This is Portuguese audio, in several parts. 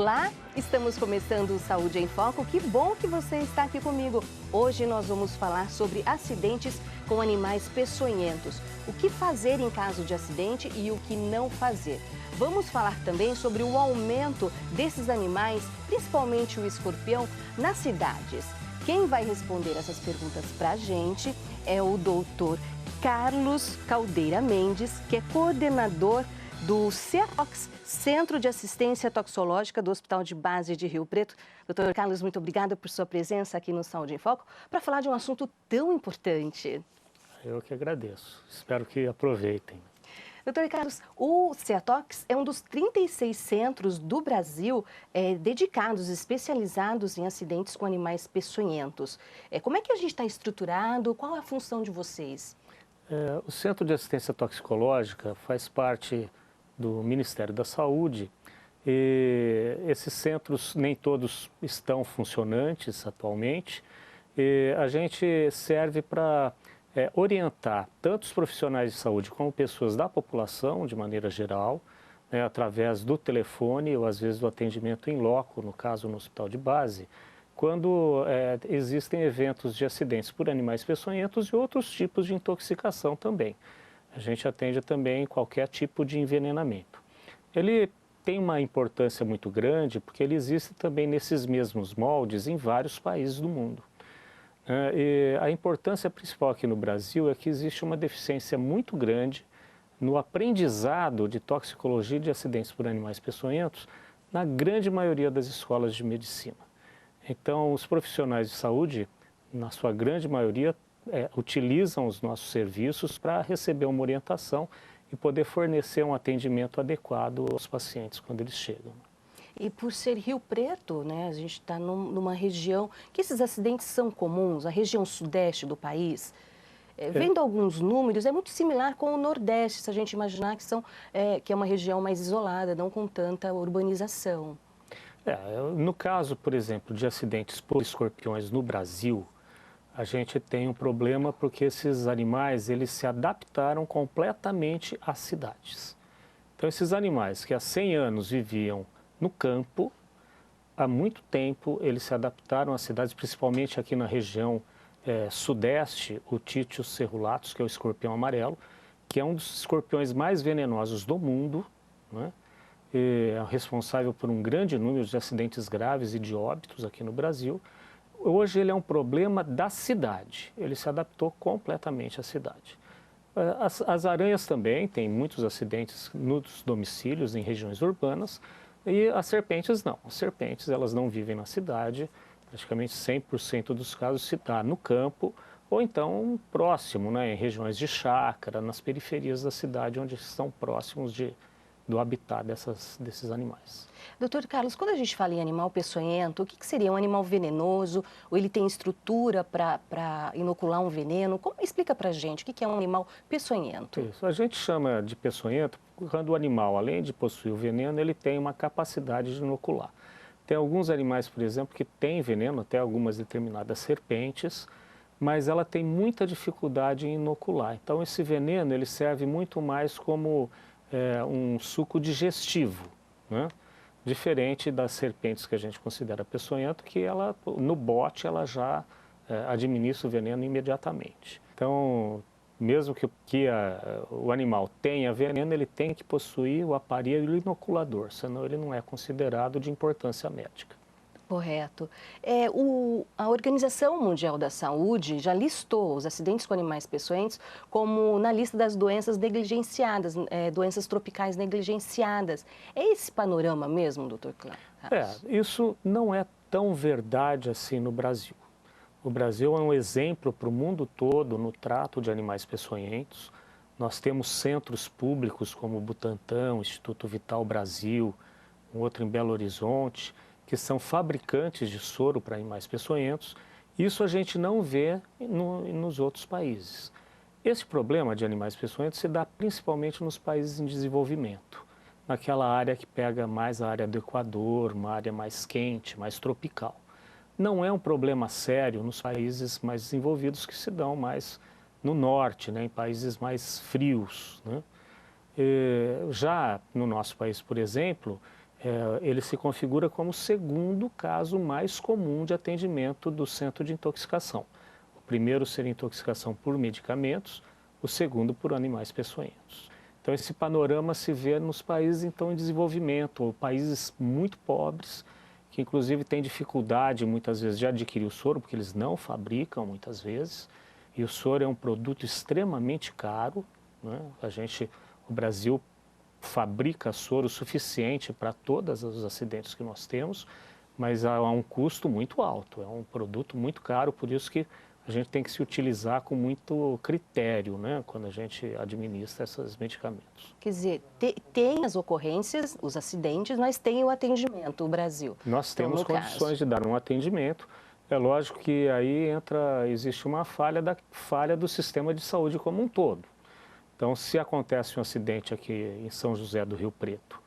Olá, estamos começando o Saúde em Foco. Que bom que você está aqui comigo. Hoje nós vamos falar sobre acidentes com animais peçonhentos. O que fazer em caso de acidente e o que não fazer. Vamos falar também sobre o aumento desses animais, principalmente o escorpião, nas cidades. Quem vai responder essas perguntas para a gente é o doutor Carlos Caldeira Mendes, que é coordenador do CETOX, Centro de Assistência Toxicológica do Hospital de Base de Rio Preto. Doutor Carlos, muito obrigada por sua presença aqui no Saúde em Foco para falar de um assunto tão importante. Eu que agradeço. Espero que aproveitem. Doutor Carlos, o CETOX é um dos 36 centros do Brasil dedicados, especializados em acidentes com animais peçonhentos. Como é que a gente está estruturado? Qual é a função de vocês? O Centro de Assistência Toxicológica faz parte do Ministério da Saúde e esses centros nem todos estão funcionantes atualmente. E a gente serve para orientar tanto os profissionais de saúde como pessoas da população de maneira geral, né, através do telefone ou às vezes do atendimento em loco, no caso no hospital de base, quando existem eventos de acidentes por animais peçonhentos e outros tipos de intoxicação também. A gente atende também qualquer tipo de envenenamento. Ele tem uma importância muito grande porque ele existe também nesses mesmos moldes em vários países do mundo. E a importância principal aqui no Brasil é que existe uma deficiência muito grande no aprendizado de toxicologia de acidentes por animais peçonhentos na grande maioria das escolas de medicina. Então, os profissionais de saúde, na sua grande maioria, utilizam os nossos serviços para receber uma orientação e poder fornecer um atendimento adequado aos pacientes quando eles chegam. E por ser Rio Preto, né, a gente está numa região que esses acidentes são comuns, a região sudeste do país. Vendo alguns números, é muito similar com o Nordeste, se a gente imaginar que é uma região mais isolada, não com tanta urbanização. No caso, por exemplo, de acidentes por escorpiões no Brasil, a gente tem um problema porque esses animais eles se adaptaram completamente às cidades. Então, esses animais que há 100 anos viviam no campo, há muito tempo eles se adaptaram às cidades, principalmente aqui na região sudeste, o Titius cerulatus, que é o escorpião amarelo, que é um dos escorpiões mais venenosos do mundo, né? É responsável por um grande número de acidentes graves e de óbitos aqui no Brasil. Hoje ele é um problema da cidade, ele se adaptou completamente à cidade. As aranhas também têm muitos acidentes nos domicílios, em regiões urbanas, e as serpentes não. As serpentes elas não vivem na cidade, praticamente 100% dos casos se dá no campo, ou então próximo, né, em regiões de chácara, nas periferias da cidade, onde estão próximos do habitat desses animais. Doutor Carlos, quando a gente fala em animal peçonhento, o que seria um animal venenoso? Ou ele tem estrutura para inocular um veneno? Explica para a gente o que é um animal peçonhento. Isso. A gente chama de peçonhento quando o animal, além de possuir o veneno, ele tem uma capacidade de inocular. Tem alguns animais, por exemplo, que têm veneno, até algumas determinadas serpentes, mas ela tem muita dificuldade em inocular. Então, esse veneno ele serve muito mais como um suco digestivo, né? Diferente das serpentes que a gente considera peçonhento, que ela, no bote ela já administra o veneno imediatamente. Então, mesmo que o animal tenha veneno, ele tem que possuir o aparelho inoculador, senão ele não é considerado de importância médica. Correto. A Organização Mundial da Saúde já listou os acidentes com animais peçonhentos como na lista das doenças negligenciadas, doenças tropicais negligenciadas. É esse panorama mesmo, doutor Carlos? Isso não é tão verdade assim no Brasil. O Brasil é um exemplo para o mundo todo no trato de animais peçonhentos. Nós temos centros públicos como o Butantan, o Instituto Vital Brasil, um outro em Belo Horizonte, que são fabricantes de soro para animais peçonhentos. Isso a gente não vê nos outros países. Esse problema de animais peçonhentos se dá principalmente nos países em desenvolvimento, naquela área que pega mais a área do Equador, uma área mais quente, mais tropical. Não é um problema sério nos países mais desenvolvidos que se dão mais no norte, né, em países mais frios, né? Já no nosso país, por exemplo, ele se configura como o segundo caso mais comum de atendimento do centro de intoxicação. O primeiro seria intoxicação por medicamentos, o segundo por animais peçonhentos. Então esse panorama se vê nos países então em desenvolvimento, ou países muito pobres, que inclusive têm dificuldade muitas vezes de adquirir o soro, porque eles não fabricam muitas vezes, e o soro é um produto extremamente caro, né? O Brasil fabrica soro suficiente para todos os acidentes que nós temos, mas a um custo muito alto, é um produto muito caro, por isso que a gente tem que se utilizar com muito critério, né, quando a gente administra esses medicamentos. Quer dizer, tem as ocorrências, os acidentes, mas tem o atendimento, o Brasil. Nós temos condições de dar um atendimento. É lógico que aí existe uma falha do sistema de saúde como um todo. Então, se acontece um acidente aqui em São José do Rio Preto,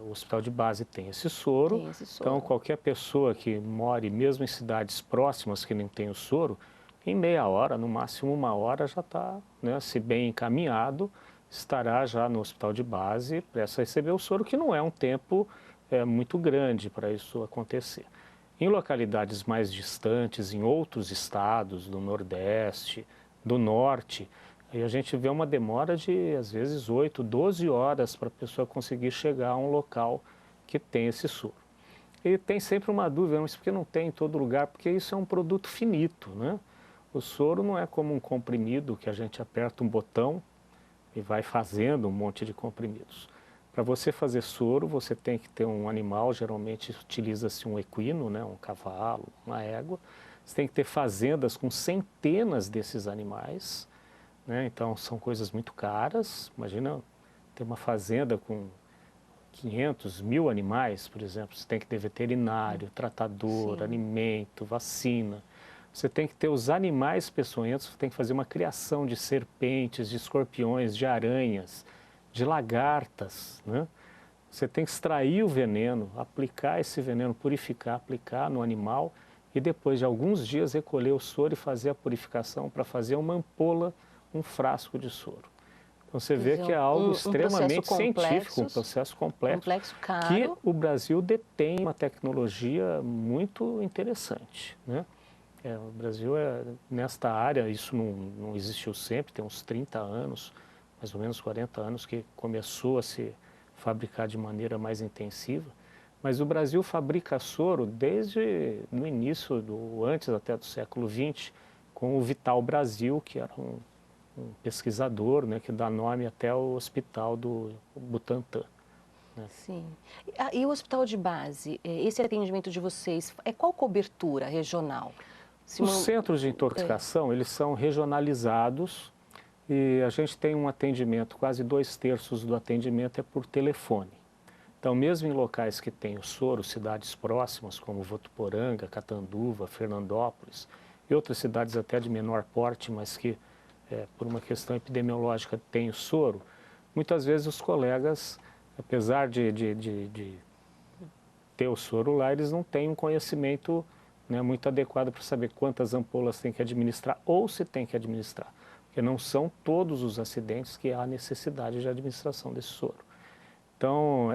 o hospital de base tem esse soro. Então qualquer pessoa que more mesmo em cidades próximas que não tem o soro, em meia hora, no máximo uma hora, já está, né, se bem encaminhado, estará já no hospital de base para receber o soro, que não é um tempo muito grande para isso acontecer. Em localidades mais distantes, em outros estados do Nordeste, do Norte, aí a gente vê uma demora de, às vezes, 8, 12 horas para a pessoa conseguir chegar a um local que tem esse soro. E tem sempre uma dúvida, mas por que não tem em todo lugar? Porque isso é um produto finito, né? O soro não é como um comprimido que a gente aperta um botão e vai fazendo um monte de comprimidos. Para você fazer soro, você tem que ter um animal, geralmente utiliza-se um equino, né? Um cavalo, uma égua. Você tem que ter fazendas com centenas desses animais, né? Então são coisas muito caras. Imagina ter uma fazenda com 500, 1000 animais, por exemplo. Você tem que ter veterinário, tratador, alimento, vacina. Você tem que ter os animais peçonhentos, você tem que fazer uma criação de serpentes, de escorpiões, de aranhas, de lagartas, né? Você tem que extrair o veneno, aplicar esse veneno, purificar, aplicar no animal e depois de alguns dias recolher o soro e fazer a purificação para fazer uma ampola, um frasco de soro. Então você vê que é algo extremamente científico, um processo complexo, caro, que o Brasil detém uma tecnologia muito interessante, né? O Brasil, nesta área, isso não existiu sempre, tem uns 30 anos, mais ou menos 40 anos, que começou a se fabricar de maneira mais intensiva. Mas o Brasil fabrica soro desde no início, antes até do século XX, com o Vital Brasil, que era um pesquisador, né, que dá nome até ao hospital do Butantan. Né? Sim. E o hospital de base, esse atendimento de vocês, qual cobertura regional? Os centros de intoxicação, eles são regionalizados e a gente tem um atendimento, quase 2/3 do atendimento é por telefone. Então, mesmo em locais que tem o soro, cidades próximas, como Votuporanga, Catanduva, Fernandópolis, e outras cidades até de menor porte, mas que, por uma questão epidemiológica, tem o soro, muitas vezes os colegas, apesar de ter o soro lá, eles não têm um conhecimento, né, muito adequado para saber quantas ampolas tem que administrar ou se tem que administrar. Porque não são todos os acidentes que há necessidade de administração desse soro. Então,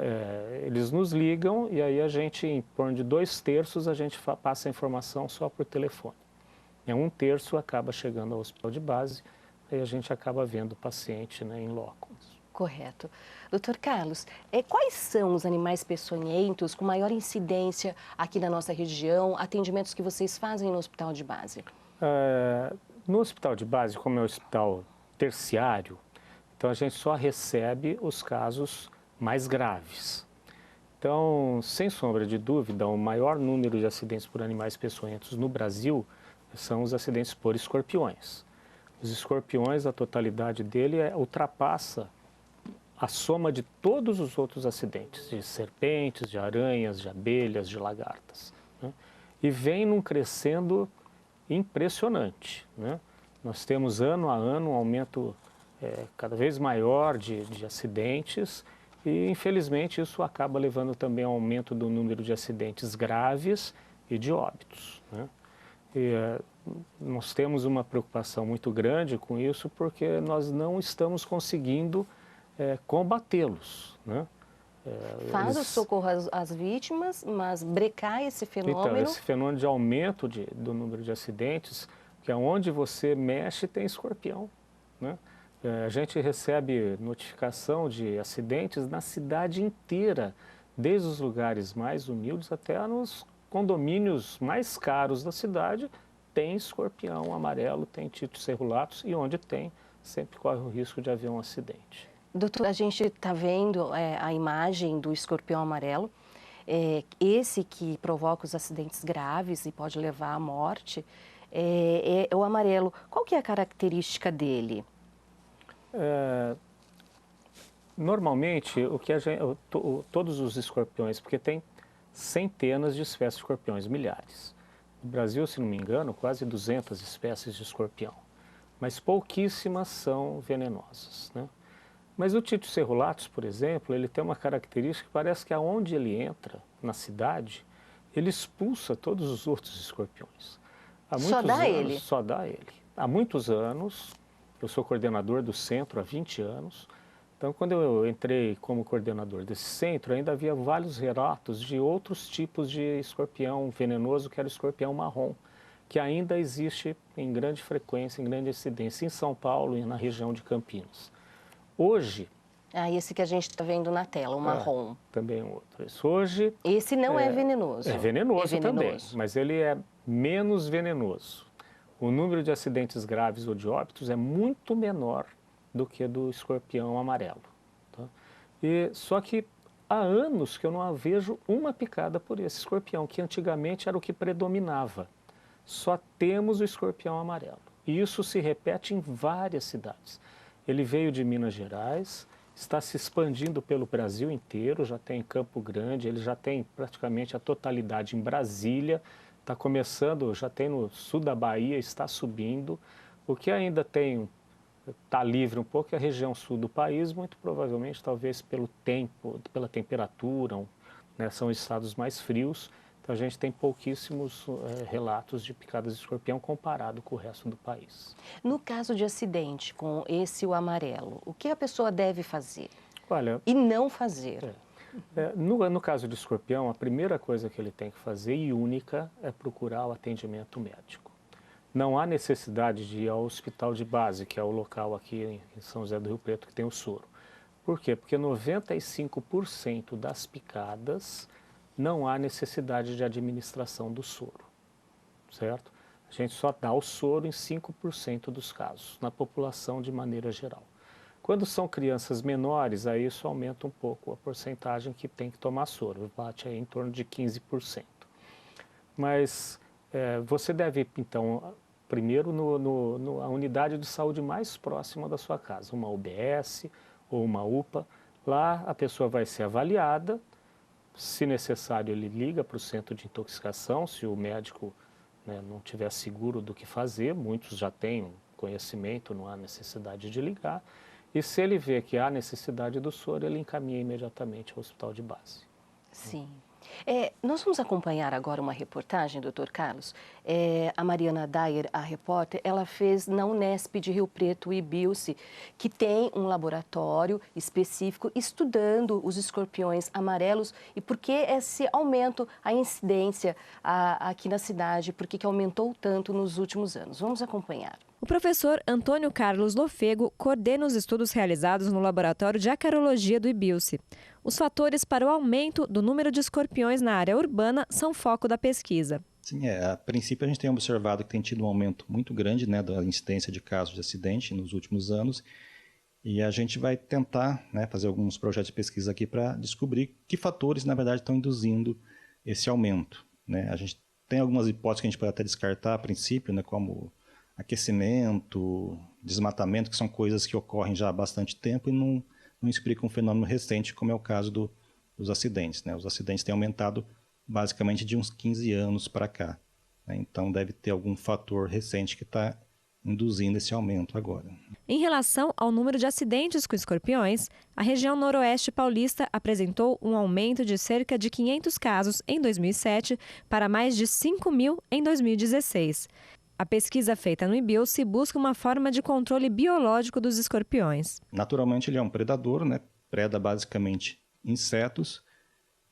eles nos ligam e aí a gente, em torno de 2/3, a gente passa a informação só por telefone. 1/3 acaba chegando ao hospital de base, aí a gente acaba vendo o paciente, né, em loco. Correto. Doutor Carlos, quais são os animais peçonhentos com maior incidência aqui na nossa região, atendimentos que vocês fazem no hospital de base? No hospital de base, como é um hospital terciário, então a gente só recebe os casos mais graves. Então, sem sombra de dúvida, o maior número de acidentes por animais peçonhentos no Brasil são os acidentes por escorpiões. Os escorpiões, a totalidade dele ultrapassa a soma de todos os outros acidentes, de serpentes, de aranhas, de abelhas, de lagartas, né? E vem num crescendo impressionante, né? Nós temos ano a ano um aumento cada vez maior de acidentes e, infelizmente, isso acaba levando também ao aumento do número de acidentes graves e de óbitos, né? E nós temos uma preocupação muito grande com isso porque nós não estamos conseguindo combatê-los, né? Faz o socorro às vítimas, mas brecar esse fenômeno... Então, esse fenômeno de aumento do número de acidentes, que é onde você mexe tem escorpião, né? A gente recebe notificação de acidentes na cidade inteira, desde os lugares mais humildes até nos condomínios mais caros da cidade, tem escorpião amarelo, tem Titus serrulatus, e onde tem, sempre corre o risco de haver um acidente. Doutor, a gente está vendo a imagem do escorpião amarelo, esse que provoca os acidentes graves e pode levar à morte, é o amarelo. Qual que é a característica dele? Normalmente, todos os escorpiões, porque tem centenas de espécies de escorpiões, milhares. No Brasil, se não me engano, quase 200 espécies de escorpião, mas pouquíssimas são venenosas, né? Mas o Titus serrulatus, por exemplo, ele tem uma característica que parece que aonde ele entra, na cidade, ele expulsa todos os outros escorpiões. Só dá ele? Só dá ele. Há muitos anos, eu sou coordenador do centro há 20 anos, então quando eu entrei como coordenador desse centro, ainda havia vários relatos de outros tipos de escorpião venenoso, que era o escorpião marrom, que ainda existe em grande frequência, em grande incidência em São Paulo e na região de Campinas. Hoje... esse que a gente está vendo na tela, o marrom. Também outro. Hoje... Esse não é venenoso. É venenoso também, mas ele é menos venenoso. O número de acidentes graves ou de óbitos é muito menor do que do escorpião amarelo. Tá? Só que há anos que eu não vejo uma picada por esse escorpião, que antigamente era o que predominava. Só temos o escorpião amarelo. E isso se repete em várias cidades. Ele veio de Minas Gerais, está se expandindo pelo Brasil inteiro, já tem em Campo Grande, ele já tem praticamente a totalidade em Brasília, está começando, já tem no sul da Bahia, está subindo. O que ainda está livre um pouco é a região sul do país, muito provavelmente, talvez pelo tempo, pela temperatura, né, são estados mais frios. Então a gente tem pouquíssimos relatos de picadas de escorpião comparado com o resto do país. No caso de acidente com o amarelo, o que a pessoa deve fazer? Olha, e não fazer? No caso de escorpião, a primeira coisa que ele tem que fazer, e única, é procurar o atendimento médico. Não há necessidade de ir ao hospital de base, que é o local aqui em São José do Rio Preto que tem o soro. Por quê? Porque 95% das picadas não há necessidade de administração do soro, certo? A gente só dá o soro em 5% dos casos, na população de maneira geral. Quando são crianças menores, aí isso aumenta um pouco a porcentagem que tem que tomar soro, bate aí em torno de 15%. Mas você deve, então, primeiro na unidade de saúde mais próxima da sua casa, uma UBS ou uma UPA. Lá a pessoa vai ser avaliada. Se necessário, ele liga para o centro de intoxicação, se o médico, né, não tiver seguro do que fazer, muitos já têm conhecimento, não há necessidade de ligar. E se ele vê que há necessidade do soro, ele encaminha imediatamente ao hospital de base. Sim. Nós vamos acompanhar agora uma reportagem, doutor Carlos. A Mariana Dyer, a repórter, ela fez na Unesp de Rio Preto o IBILSE, que tem um laboratório específico estudando os escorpiões amarelos e por que esse aumento, a incidência aqui na cidade, por que aumentou tanto nos últimos anos. Vamos acompanhar. O professor Antônio Carlos Lofego coordena os estudos realizados no Laboratório de Acarologia do IBILSE. Os fatores para o aumento do número de escorpiões na área urbana são foco da pesquisa. Sim, a princípio a gente tem observado que tem tido um aumento muito grande, né, da incidência de casos de acidente nos últimos anos, e a gente vai tentar, né, fazer alguns projetos de pesquisa aqui para descobrir que fatores, na verdade, estão induzindo esse aumento, né? A gente tem algumas hipóteses que a gente pode até descartar a princípio, né, como aquecimento, desmatamento, que são coisas que ocorrem já há bastante tempo e não explicam um fenômeno recente, como é o caso dos acidentes, né? Os acidentes têm aumentado basicamente de uns 15 anos para cá, né? Então deve ter algum fator recente que está induzindo esse aumento agora. Em relação ao número de acidentes com escorpiões, a região noroeste paulista apresentou um aumento de cerca de 500 casos em 2007 para mais de 5.000 em 2016. A pesquisa feita no IBILSE busca uma forma de controle biológico dos escorpiões. Naturalmente ele é um predador, né? Preda basicamente insetos,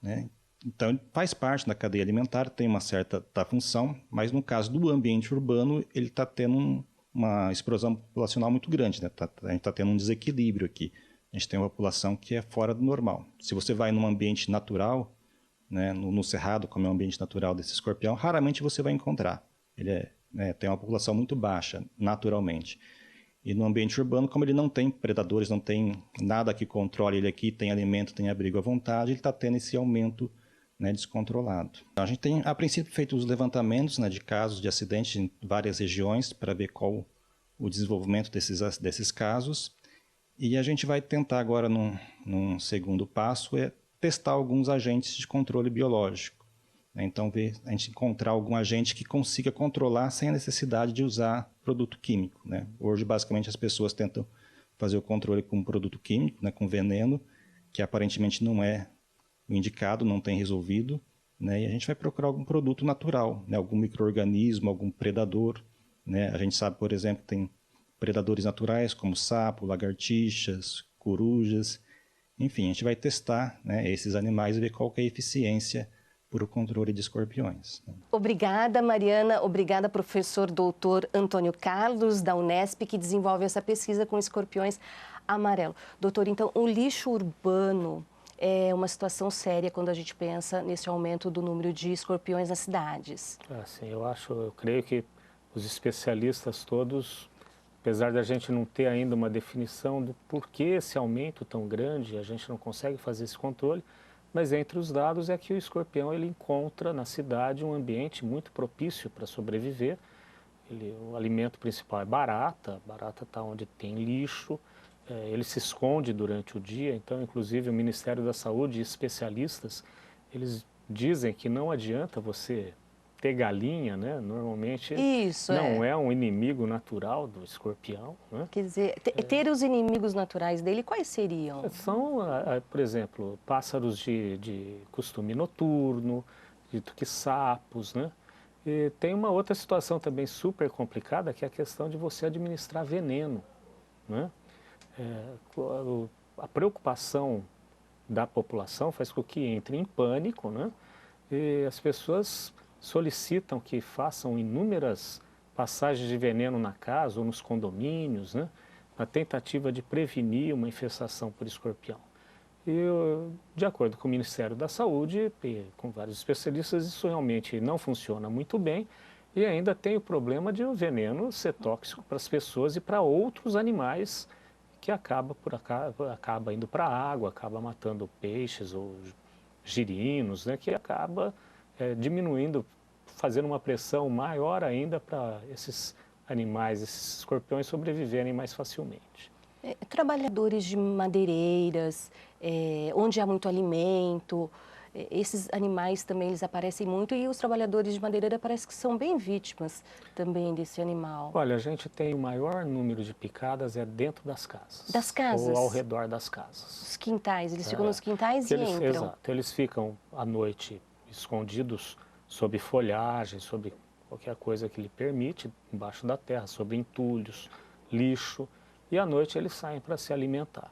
né? Então, ele faz parte da cadeia alimentar, tem uma certa função, mas no caso do ambiente urbano, ele está tendo uma explosão populacional muito grande, né? A gente está tendo um desequilíbrio aqui. A gente tem uma população que é fora do normal. Se você vai num ambiente natural, né, no cerrado, como é o ambiente natural desse escorpião, raramente você vai encontrar. Ele tem uma população muito baixa, naturalmente. E no ambiente urbano, como ele não tem predadores, não tem nada que controle ele aqui, tem alimento, tem abrigo à vontade, ele está tendo esse aumento, né, descontrolado. Então, a gente tem, a princípio, feito os levantamentos, né, de casos de acidentes em várias regiões para ver qual o desenvolvimento desses casos. E a gente vai tentar agora, num segundo passo, testar alguns agentes de controle biológico. Então, a gente encontrar algum agente que consiga controlar sem a necessidade de usar produto químico, né? Hoje, basicamente, as pessoas tentam fazer o controle com produto químico, né, com veneno, que aparentemente não é o indicado, não tem resolvido, né? E a gente vai procurar algum produto natural, né, algum micro-organismo, algum predador, né? A gente sabe, por exemplo, que tem predadores naturais como sapo, lagartixas, corujas. Enfim, a gente vai testar, né, esses animais e ver qual que é a eficiência para o controle de escorpiões. Obrigada, Mariana. Obrigada, professor doutor Antônio Carlos, da Unesp, que desenvolve essa pesquisa com escorpiões amarelo. Doutor, então, o lixo urbano é uma situação séria quando a gente pensa nesse aumento do número de escorpiões nas cidades. Sim, eu creio que os especialistas todos, apesar da gente não ter ainda uma definição do porquê esse aumento tão grande, a gente não consegue fazer esse controle, mas entre os dados é que o escorpião ele encontra na cidade um ambiente muito propício para sobreviver. O alimento principal é barata, a barata está onde tem lixo, ele se esconde durante o dia, então inclusive o Ministério da Saúde e especialistas, eles dizem que não adianta você ter galinha, né? Normalmente não é um inimigo natural do escorpião, né? Quer dizer, ter os inimigos naturais dele, quais seriam? São, por exemplo, pássaros de costume noturno, dito que sapos, né? E tem uma outra situação também super complicada, que é a questão de você administrar veneno, né? A preocupação da população faz com que entre em pânico, né? E as pessoas solicitam que façam inúmeras passagens de veneno na casa ou nos condomínios, né, na tentativa de prevenir uma infestação por escorpião. E, de acordo com o Ministério da Saúde e com vários especialistas, isso realmente não funciona muito bem e ainda tem o problema de o veneno ser tóxico para as pessoas e para outros animais que acaba indo para a água, acaba matando peixes ou girinos, né, que acaba diminuindo, fazendo uma pressão maior ainda para esses animais, esses escorpiões sobreviverem mais facilmente. Trabalhadores de madeireiras, onde há muito alimento, esses animais também eles aparecem muito e os trabalhadores de madeireira parece que são bem vítimas também desse animal. Olha, a gente tem o maior número de picadas dentro das casas. Das casas? Ou ao redor das casas. Os quintais, eles ficam nos quintais e entram. Exato, eles ficam à noite escondidos sob folhagem, sob qualquer coisa que lhe permite, embaixo da terra, sob entulhos, lixo, e à noite eles saem para se alimentar.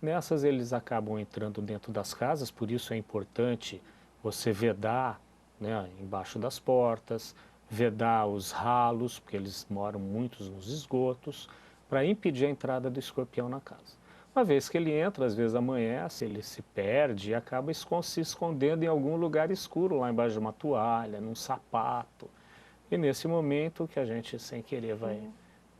Nessas eles acabam entrando dentro das casas, por isso é importante você vedar, né, embaixo das portas, vedar os ralos, porque eles moram muitos nos esgotos, para impedir a entrada do escorpião na casa. Uma vez que ele entra, às vezes amanhece, ele se perde e acaba se escondendo em algum lugar escuro, lá embaixo de uma toalha, num sapato. E nesse momento que a gente, sem querer, vai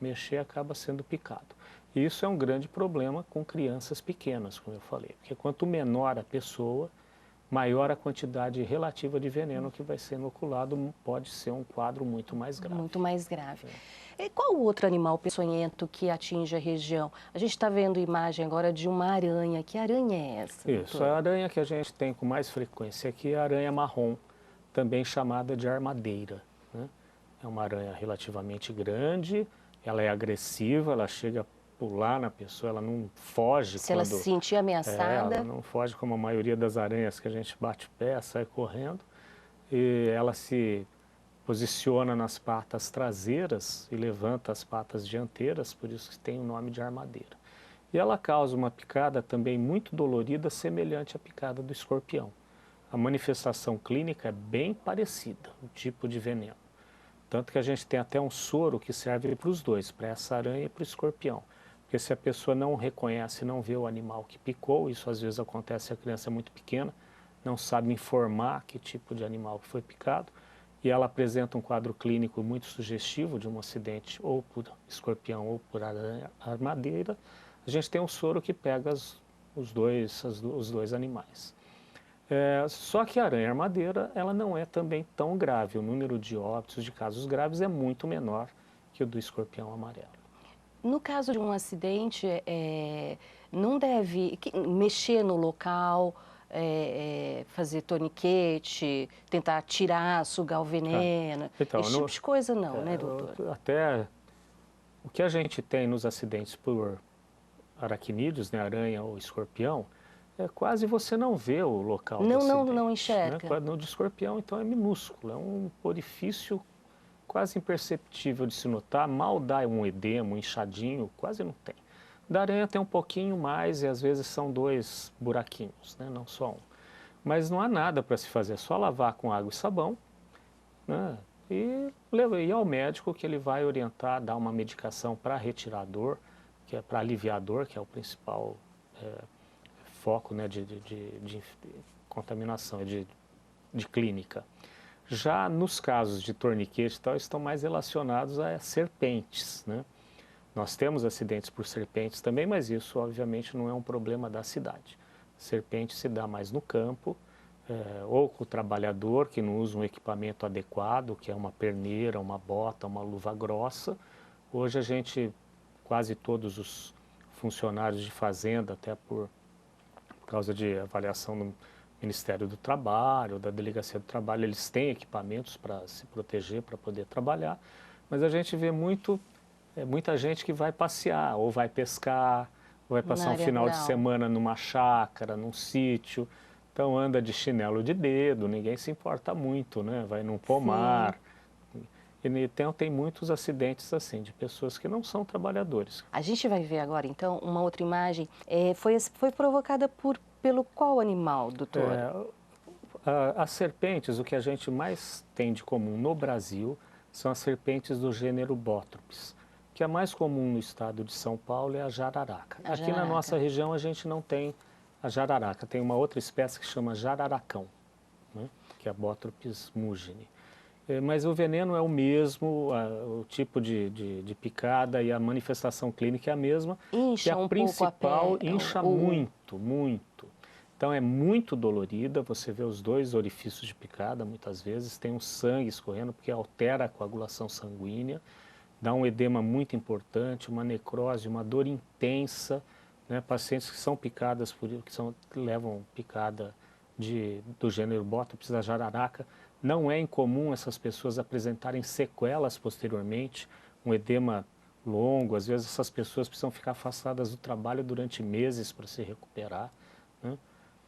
mexer, acaba sendo picado. E isso é um grande problema com crianças pequenas, como eu falei, porque quanto menor a pessoa, maior a quantidade relativa de veneno que vai ser inoculado, pode ser um quadro muito mais grave. Muito mais grave. E qual o outro animal peçonhento que atinge a região? A gente está vendo imagem agora de uma aranha. Que aranha é essa? Isso, doutor? A aranha que a gente tem com mais frequência aqui é a aranha marrom, também chamada de armadeira, né? É uma aranha relativamente grande, ela é agressiva, ela chega a pular na pessoa, ela não foge. Se ela se sentir ameaçada. Ela não foge como a maioria das aranhas que a gente bate o pé, sai correndo. E ela se posiciona nas patas traseiras e levanta as patas dianteiras, por isso que tem o nome de armadeira. E ela causa uma picada também muito dolorida, semelhante à picada do escorpião. A manifestação clínica é bem parecida, o tipo de veneno. Tanto que a gente tem até um soro que serve para os dois, para essa aranha e para o escorpião. Porque se a pessoa não reconhece, não vê o animal que picou, isso às vezes acontece se a criança é muito pequena, não sabe informar que tipo de animal foi picado, e ela apresenta um quadro clínico muito sugestivo de um acidente ou por escorpião ou por aranha armadeira, a gente tem um soro que pega os dois animais. Só que a aranha armadeira, ela não é também tão grave. O número de óbitos, de casos graves, é muito menor que o do escorpião amarelo. No caso de um acidente, não deve mexer no local, fazer torniquete, tentar tirar, sugar o veneno, então, esse tipo de coisa não, né, doutor? Até o que a gente tem nos acidentes por aracnídeos, né, aranha ou escorpião, quase você não vê o local do acidente. Não enxerga. Né? No de escorpião, então, é minúsculo, é um orifício quase imperceptível de se notar, mal dá um edema, um inchadinho, quase não tem. Da aranha tem um pouquinho mais e às vezes são 2 buraquinhos, né? Não só um. Mas não há nada para se fazer, é só lavar com água e sabão, né? E ir ao médico que ele vai orientar, dar uma medicação para retirar a dor, que é para aliviar a dor, que é o principal foco, né, de contaminação, de clínica. Já nos casos de torniquete e tal, estão mais relacionados a serpentes, né? Nós temos acidentes por serpentes também, mas isso obviamente não é um problema da cidade. Serpente se dá mais no campo, ou com o trabalhador que não usa um equipamento adequado, que é uma perneira, uma bota, uma luva grossa. Hoje a gente, quase todos os funcionários de fazenda, até por causa de avaliação do Ministério do Trabalho, da Delegacia do Trabalho, eles têm equipamentos para se proteger, para poder trabalhar, mas a gente vê muita gente que vai passear, ou vai pescar, ou vai passar um final de semana numa chácara, num sítio, então anda de chinelo de dedo, ninguém se importa muito, né? Vai num pomar. Sim. E tem muitos acidentes assim, de pessoas que não são trabalhadores. A gente vai ver agora, então, uma outra imagem. Foi provocada pelo qual animal, doutor? As serpentes, o que a gente mais tem de comum no Brasil são as serpentes do gênero Bótropes, que a mais comum no estado de São Paulo é a jararaca. Aqui na nossa região a gente não tem a jararaca, tem uma outra espécie que chama jararacão, né? Que é a Bótropes mugine. Mas o veneno é o mesmo, o tipo de picada e a manifestação clínica é a mesma. Incha a principal incha muito, muito. Então é muito dolorida, você vê os 2 orifícios de picada, muitas vezes, tem um sangue escorrendo, porque altera a coagulação sanguínea, dá um edema muito importante, uma necrose, uma dor intensa, né? Pacientes que são picadas, levam picada do gênero Bótropes da jararaca, não é incomum essas pessoas apresentarem sequelas posteriormente, um edema longo, às vezes essas pessoas precisam ficar afastadas do trabalho durante meses para se recuperar, né?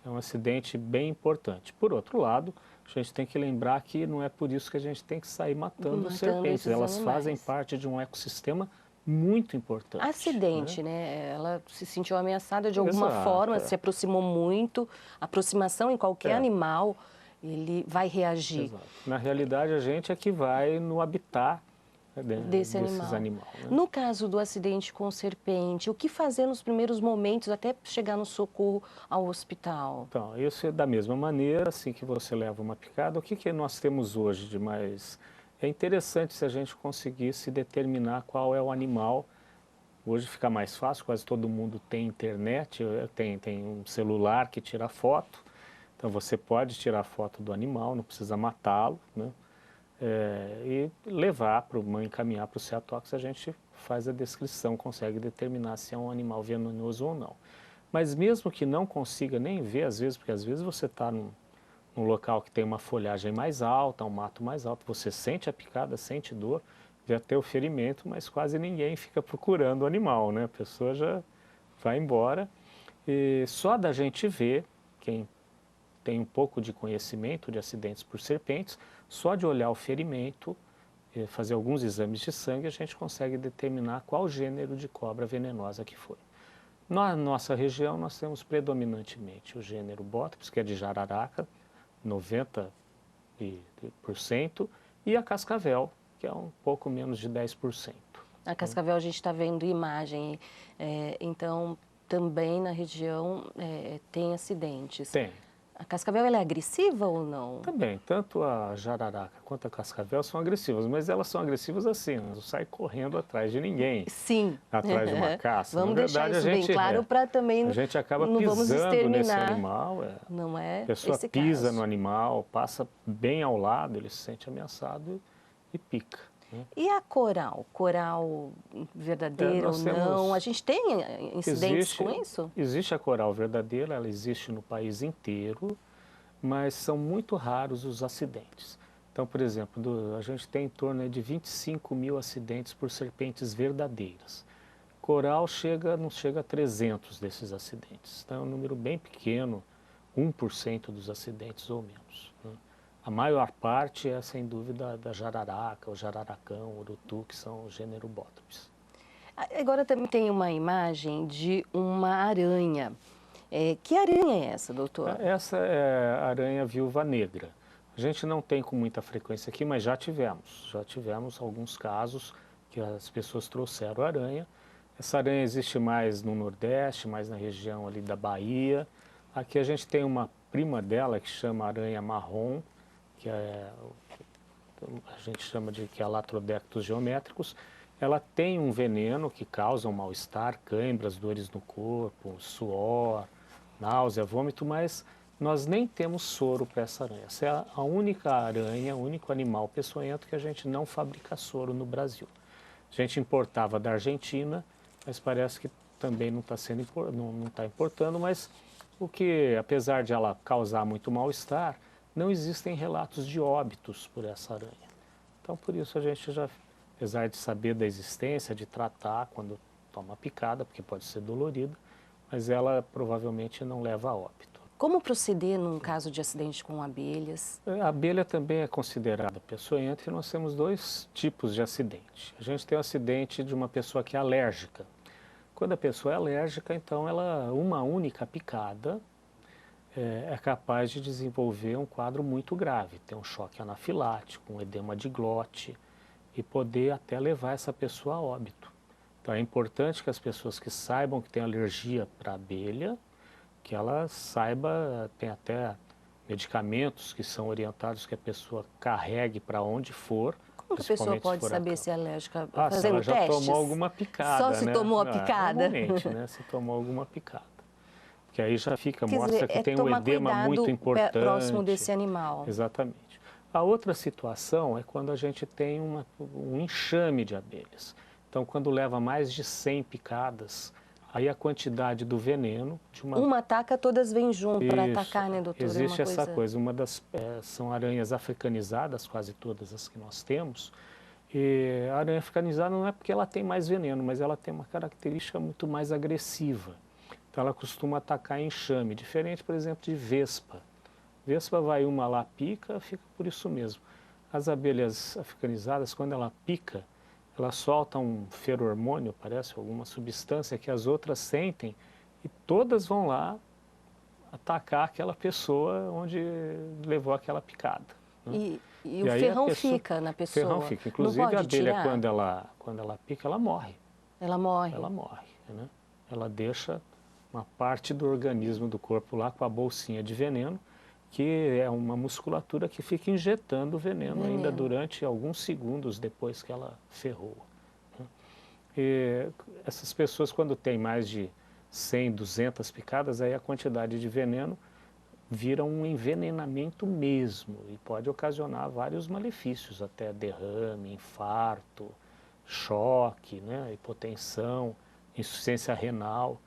É um acidente bem importante. Por outro lado, a gente tem que lembrar que não é por isso que a gente tem que sair matando serpentes, elas fazem parte de um ecossistema muito importante. Acidente, né? Ela se sentiu ameaçada de alguma forma, se aproximou muito, aproximação em qualquer animal, ele vai reagir. Exato. Na realidade, a gente é que vai no habitat desses animais. Né? No caso do acidente com serpente, o que fazer nos primeiros momentos até chegar no socorro ao hospital? Então, isso é da mesma maneira, assim que você leva uma picada, o que nós temos hoje de mais... É interessante se a gente conseguisse determinar qual é o animal. Hoje fica mais fácil, quase todo mundo tem internet, tem um celular que tira foto, então você pode tirar foto do animal, não precisa matá-lo, né? E levar encaminhar para o Ceatox, a gente faz a descrição, consegue determinar se é um animal venenoso ou não. Mas mesmo que não consiga nem ver, às vezes, porque às vezes você está num local que tem uma folhagem mais alta, um mato mais alto, você sente a picada, sente dor, vê até o ferimento, mas quase ninguém fica procurando o animal, né? A pessoa já vai embora. E só da gente ver, quem tem um pouco de conhecimento de acidentes por serpentes, só de olhar o ferimento, fazer alguns exames de sangue, a gente consegue determinar qual gênero de cobra venenosa que foi. Na nossa região, nós temos predominantemente o gênero Bótrix, que é de jararaca, 90%, e a cascavel, que é um pouco menos de 10%. A cascavel a gente está vendo imagem, então também na região tem acidentes. Tem. A cascavel ela é agressiva ou não? Também, tanto a jararaca quanto a cascavel são agressivas, mas elas são agressivas assim, não saem correndo atrás de ninguém. Sim. Atrás de uma caça. Vamos Na verdade, deixar isso bem claro para também a gente acaba não vamos pisando nesse exterminar. animal. Não é A pessoa esse pisa caso. no animal, passa bem ao lado, ele se sente ameaçado e pica. Né? E a coral? Coral verdadeira ou não? A gente tem incidentes com isso? Existe a coral verdadeira, ela existe no país inteiro, mas são muito raros os acidentes. Então, por exemplo, a gente tem em torno de 25 mil acidentes por serpentes verdadeiras. Coral não chega a 300 desses acidentes. Então, é um número bem pequeno, 1% dos acidentes ou menos. Né? A maior parte é, sem dúvida, da jararaca, o jararacão, o urutu, que são o gênero Bótrix. Agora também tem uma imagem de uma aranha. Que aranha é essa, doutor? Essa é a aranha viúva negra. A gente não tem com muita frequência aqui, mas já tivemos. Já tivemos alguns casos que as pessoas trouxeram aranha. Essa aranha existe mais no Nordeste, mais na região ali da Bahia. Aqui a gente tem uma prima dela que chama aranha marrom, que a gente chama de que é Latrodectus geométricus. Ela tem um veneno que causa um mal-estar, câimbras, dores no corpo, suor, náusea, vômito, mas nós nem temos soro para essa aranha. Essa é a única aranha, o único animal peçonhento que a gente não fabrica soro no Brasil. A gente importava da Argentina, mas parece que também não está importando, mas o que, apesar de ela causar muito mal-estar, não existem relatos de óbitos por essa aranha. Então, por isso a gente já, apesar de saber da existência, de tratar quando toma picada, porque pode ser dolorida, mas ela provavelmente não leva a óbito. Como proceder num caso de acidente com abelhas? A abelha também é considerada peçonhenta e nós temos dois tipos de acidente. A gente tem o acidente de uma pessoa que é alérgica. Quando a pessoa é alérgica, então uma única picada é capaz de desenvolver um quadro muito grave, ter um choque anafilático, um edema de glote e poder até levar essa pessoa a óbito. Então é importante que as pessoas que saibam que tem alergia para abelha, que ela saiba, tem até medicamentos que são orientados que a pessoa carregue para onde for. Como que a pessoa pode saber se é alérgica? Se ela Fazendo já testes? tomou alguma picada, Só se né? tomou a picada? Normalmente, né? Se tomou alguma picada. Porque aí já fica, Quer mostra dizer, que tem um edema muito importante. Próximo desse animal. Exatamente. A outra situação é quando a gente tem um enxame de abelhas. Então, quando leva mais de 100 picadas, aí a quantidade do veneno... Uma ataca, todas vêm junto para atacar, né, doutor? Existe essa coisa. São aranhas africanizadas, quase todas as que nós temos. E a aranha africanizada não é porque ela tem mais veneno, mas ela tem uma característica muito mais agressiva. Então, ela costuma atacar em enxame, diferente, por exemplo, de vespa. Vespa vai uma lá, pica, fica por isso mesmo. As abelhas africanizadas, quando ela pica, ela solta um feromônio, parece, alguma substância que as outras sentem e todas vão lá atacar aquela pessoa onde levou aquela picada. Né? E o ferrão fica na pessoa? O ferrão fica. Inclusive, a abelha, quando ela pica, ela morre. Ela morre? Ela morre. Né? Ela deixa uma parte do organismo do corpo lá com a bolsinha de veneno, que é uma musculatura que fica injetando veneno ainda durante alguns segundos depois que ela ferrou. Né? E essas pessoas, quando têm mais de 100, 200 picadas, aí a quantidade de veneno vira um envenenamento mesmo e pode ocasionar vários malefícios, até derrame, infarto, choque, né? Hipotensão, insuficiência renal.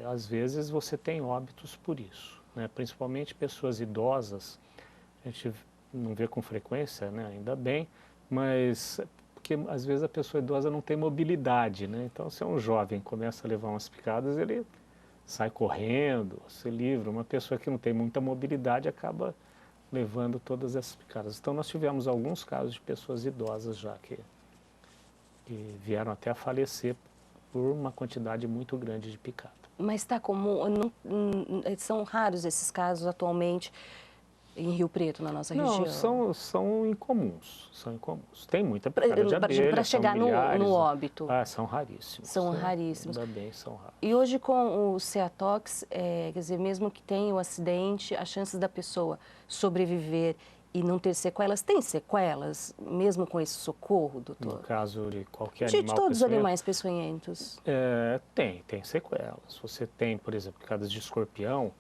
Às vezes você tem óbitos por isso, né? Principalmente pessoas idosas, a gente não vê com frequência, né? Ainda bem, mas porque às vezes a pessoa idosa não tem mobilidade, né? Então, se é um jovem começa a levar umas picadas, ele sai correndo, se livra. Uma pessoa que não tem muita mobilidade acaba levando todas essas picadas. Então, nós tivemos alguns casos de pessoas idosas já que vieram até a falecer por uma quantidade muito grande de picada. Mas está comum, são raros esses casos atualmente em Rio Preto, na nossa região? Não, são incomuns, Tem muita picada de abelha, para chegar no óbito? São raríssimos. São raríssimos. Ainda bem, são raros. E hoje com o Ceatox, quer dizer, mesmo que tenha o acidente, as chances da pessoa sobreviver e não ter sequelas, tem sequelas, mesmo com esse socorro, doutor? No caso de qualquer animal de todos os peçonhento, animais peçonhentos? Tem sequelas. Você tem, por exemplo, picadas de escorpião,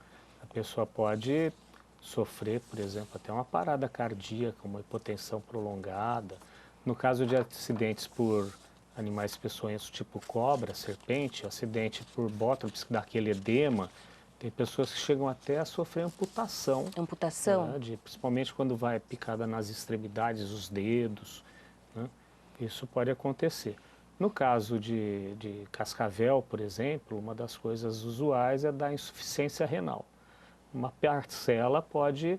a pessoa pode sofrer, por exemplo, até uma parada cardíaca, uma hipotensão prolongada. No caso de acidentes por animais peçonhentos tipo cobra, serpente, acidente por bótrops, que dá aquele edema, tem pessoas que chegam até a sofrer amputação. Amputação? Né, principalmente quando vai picada nas extremidades, os dedos. Né, isso pode acontecer. No caso de cascavel, por exemplo, uma das coisas usuais é da insuficiência renal. Uma parcela pode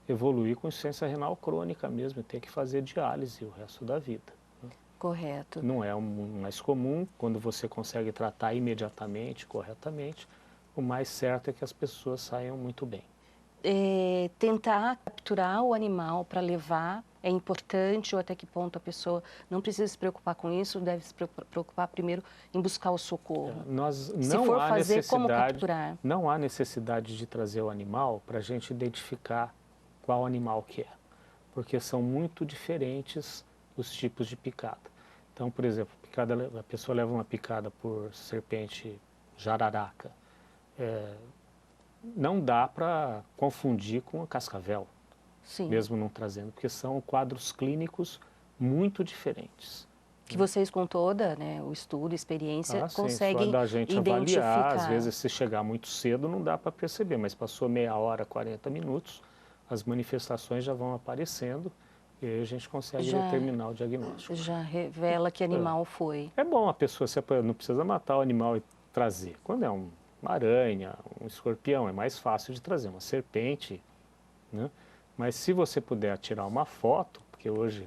evoluir com insuficiência renal crônica mesmo, e ter que fazer diálise o resto da vida. Né. Correto. Não é o mais comum, quando você consegue tratar imediatamente, corretamente, o mais certo é que as pessoas saiam muito bem. Tentar capturar o animal para levar é importante, ou até que ponto a pessoa não precisa se preocupar com isso, deve se preocupar primeiro em buscar o socorro? Se for fazer, como capturar? Não há necessidade de trazer o animal para a gente identificar qual animal que é, porque são muito diferentes os tipos de picada. Então, por exemplo, a pessoa leva uma picada por serpente jararaca, não dá para confundir com a cascavel, Sim. Mesmo não trazendo, porque são quadros clínicos muito diferentes. Que vocês, com toda o estudo, experiência, conseguem só da gente identificar. Avaliar, às vezes, se chegar muito cedo, não dá para perceber, mas passou meia hora, 40 minutos, as manifestações já vão aparecendo e aí a gente consegue determinar o diagnóstico. Já revela que animal foi. É bom a pessoa, não precisa matar o animal e trazer. Quando é uma aranha, um escorpião, é mais fácil de trazer. Uma serpente, né? Mas se você puder tirar uma foto, porque hoje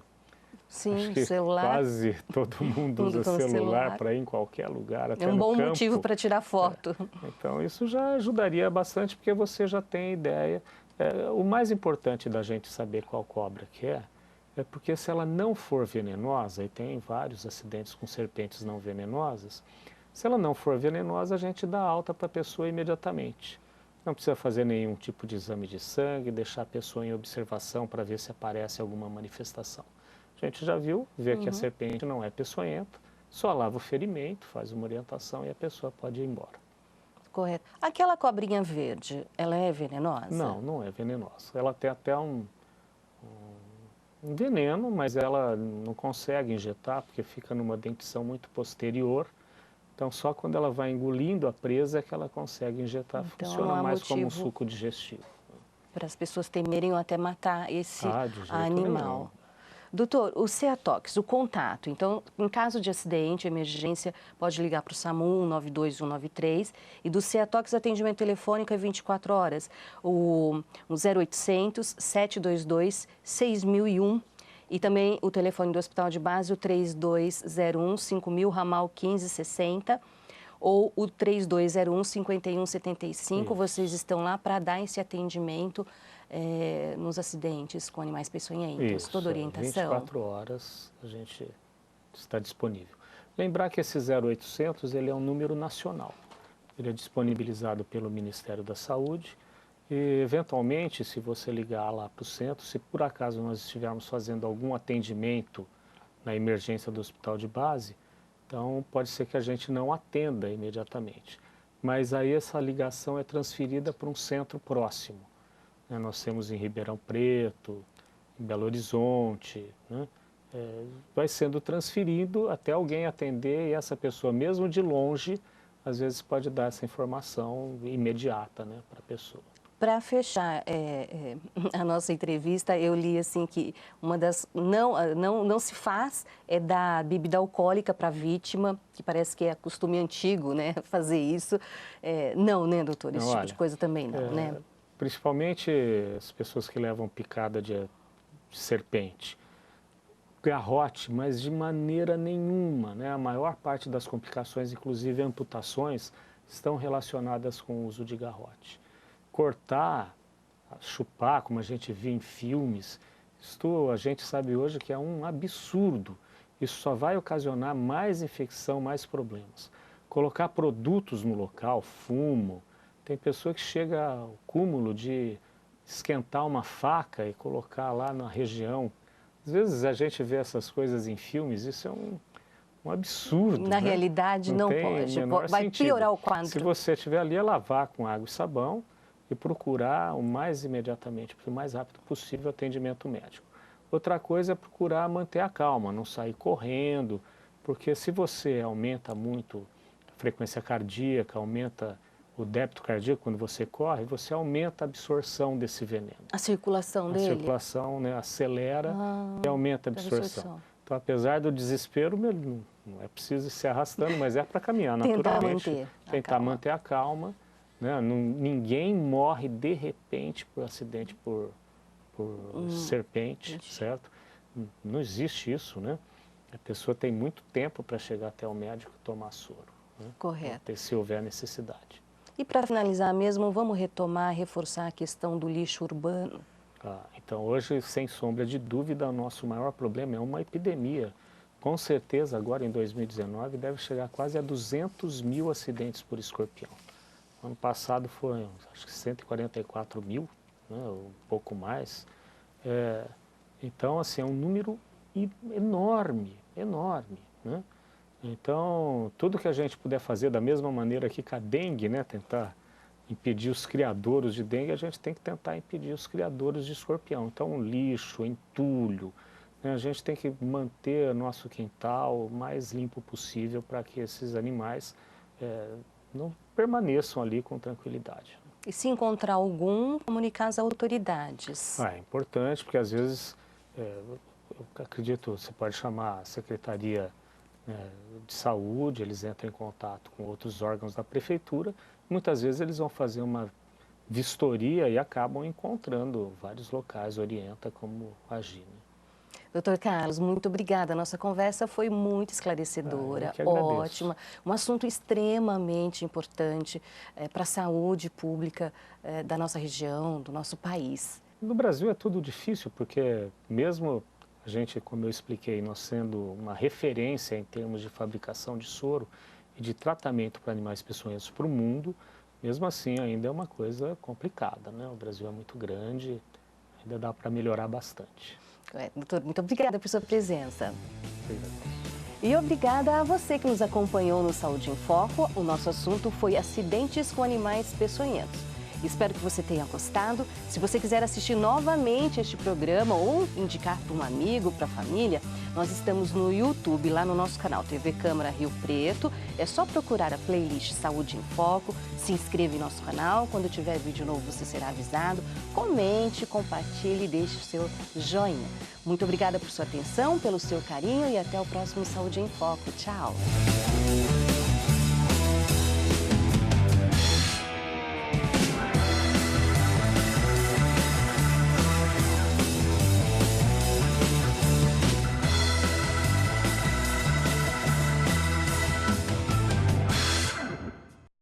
acho que celular, quase todo mundo usa celular para ir em qualquer lugar, até no campo. É um bom motivo para tirar foto. Então isso já ajudaria bastante, porque você já tem ideia. O mais importante da gente saber qual cobra que é porque se ela não for venenosa, e tem vários acidentes com serpentes não venenosas, se ela não for venenosa, a gente dá alta para a pessoa imediatamente. Não precisa fazer nenhum tipo de exame de sangue, deixar a pessoa em observação para ver se aparece alguma manifestação. A gente já vê que a serpente não é peçonhenta, só lava o ferimento, faz uma orientação e a pessoa pode ir embora. Correto. Aquela cobrinha verde, ela é venenosa? Não, não é venenosa. Ela tem até um veneno, mas ela não consegue injetar porque fica numa dentição muito posterior. Então, só quando ela vai engolindo a presa é que ela consegue injetar. Então, funciona mais como um suco digestivo. Para as pessoas temerem ou até matar esse animal. Nenhum. Doutor, o Ceatox, o contato. Então, em caso de acidente, emergência, pode ligar para o SAMU 192 193. E do Ceatox, atendimento telefônico é 24 horas. O 0800 722 6001. E também o telefone do Hospital de Base, o 3201 5000, ramal 1560, ou o 3201 5175. Vocês estão lá para dar esse atendimento nos acidentes com animais peçonhentos. Toda orientação. 24 horas a gente está disponível. Lembrar que esse 0800 ele é um número nacional. Ele é disponibilizado pelo Ministério da Saúde. E, eventualmente, se você ligar lá para o centro, se por acaso nós estivermos fazendo algum atendimento na emergência do hospital de base, então pode ser que a gente não atenda imediatamente. Mas aí essa ligação é transferida para um centro próximo. Nós temos em Ribeirão Preto, em Belo Horizonte, né? Vai sendo transferido até alguém atender e essa pessoa, mesmo de longe, às vezes pode dar essa informação imediata, né, para a pessoa. Para fechar a nossa entrevista, eu li assim que uma das não se faz dar bebida alcoólica para a vítima, que parece que é costume antigo, né, fazer isso. Não, né, doutor? Esse tipo de coisa também não, né? Principalmente as pessoas que levam picada de serpente. garrote, mas de maneira nenhuma, né? A maior parte das complicações, inclusive amputações, estão relacionadas com o uso de garrote. Cortar, chupar, como a gente vê em filmes, isto a gente sabe hoje que é um absurdo. Isso só vai ocasionar mais infecção, mais problemas. Colocar produtos no local, fumo, tem pessoa que chega ao cúmulo de esquentar uma faca e colocar lá na região. Às vezes a gente vê essas coisas em filmes, isso é um absurdo. Na né? realidade não pode, vai piorar o quadro. Se você estiver ali, é lavar com água e sabão e procurar o mais imediatamente, o mais rápido possível, atendimento médico. Outra coisa é procurar manter a calma, não sair correndo, porque se você aumenta muito a frequência cardíaca, aumenta o débito cardíaco quando você corre, você aumenta a absorção desse veneno. A circulação dele? A circulação, né, acelera e aumenta a absorção. Então, apesar do desespero, não é preciso ir se arrastando, mas é para caminhar naturalmente. Tentar manter a calma. Né? Ninguém morre de repente por acidente por serpente, certo? Não existe isso, né? A pessoa tem muito tempo para chegar até o médico e tomar soro. Né? Correto. Se houver necessidade. E para finalizar mesmo, vamos retomar, reforçar a questão do lixo urbano. Então, hoje, sem sombra de dúvida, o nosso maior problema é uma epidemia. Com certeza, agora em 2019, deve chegar quase a 200 mil acidentes por escorpião. Ano passado foram, acho que 144 mil, né, um pouco mais. Então, assim, é um número enorme, enorme, né? Então, tudo que a gente puder fazer da mesma maneira que com a dengue, né, tentar impedir os criadouros de dengue, a gente tem que tentar impedir os criadores de escorpião. Então, lixo, entulho, né, a gente tem que manter nosso quintal o mais limpo possível para que esses animais não permaneçam ali com tranquilidade. E se encontrar algum, comunicar às autoridades. É importante, porque às vezes, eu acredito, você pode chamar a Secretaria de Saúde, eles entram em contato com outros órgãos da Prefeitura, muitas vezes eles vão fazer uma vistoria e acabam encontrando vários locais, orienta como agir. Né? Doutor Carlos, muito obrigada. A nossa conversa foi muito esclarecedora, ótima. Um assunto extremamente importante para a saúde pública da nossa região, do nosso país. No Brasil é tudo difícil, porque mesmo a gente, como eu expliquei, nós sendo uma referência em termos de fabricação de soro e de tratamento para animais peçonhentos para o mundo, mesmo assim ainda é uma coisa complicada, né? O Brasil é muito grande, ainda dá para melhorar bastante. Doutor, muito obrigada por sua presença. Obrigado. E obrigada a você que nos acompanhou no Saúde em Foco. O nosso assunto foi acidentes com animais peçonhentos. Espero que você tenha gostado. Se você quiser assistir novamente este programa ou indicar para um amigo, para a família, nós estamos no YouTube, lá no nosso canal TV Câmara Rio Preto. É só procurar a playlist Saúde em Foco, se inscreva em nosso canal. Quando tiver vídeo novo, você será avisado. Comente, compartilhe e deixe o seu joinha. Muito obrigada por sua atenção, pelo seu carinho e até o próximo Saúde em Foco. Tchau!